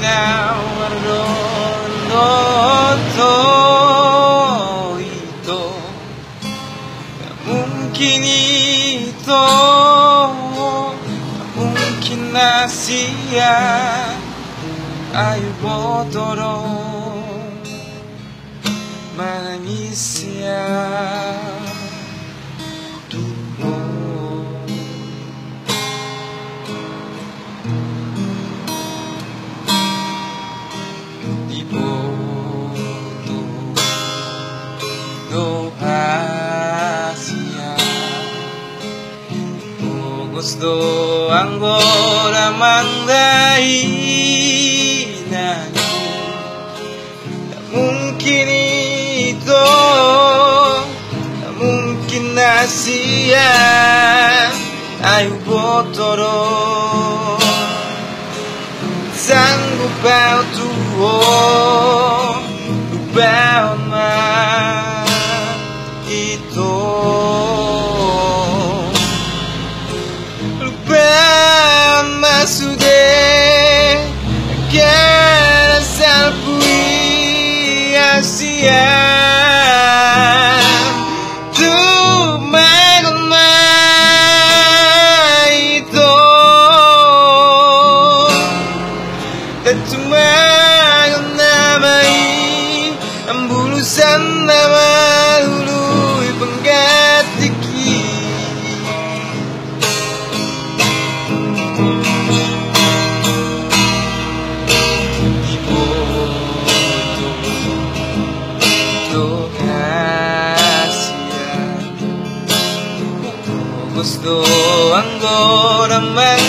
nawarrondo ito mungkin ito mungkin na siya ay botoro manangis siya gusto ang goramang dahilan na mungkin ito na mungkin na siya ay botoro sanggup ba tuo ba ma ito sudah akan salpui asia tu magmay ito at tumagamnamay ang bulusan na mahuluy panggatiki gusto ang goramang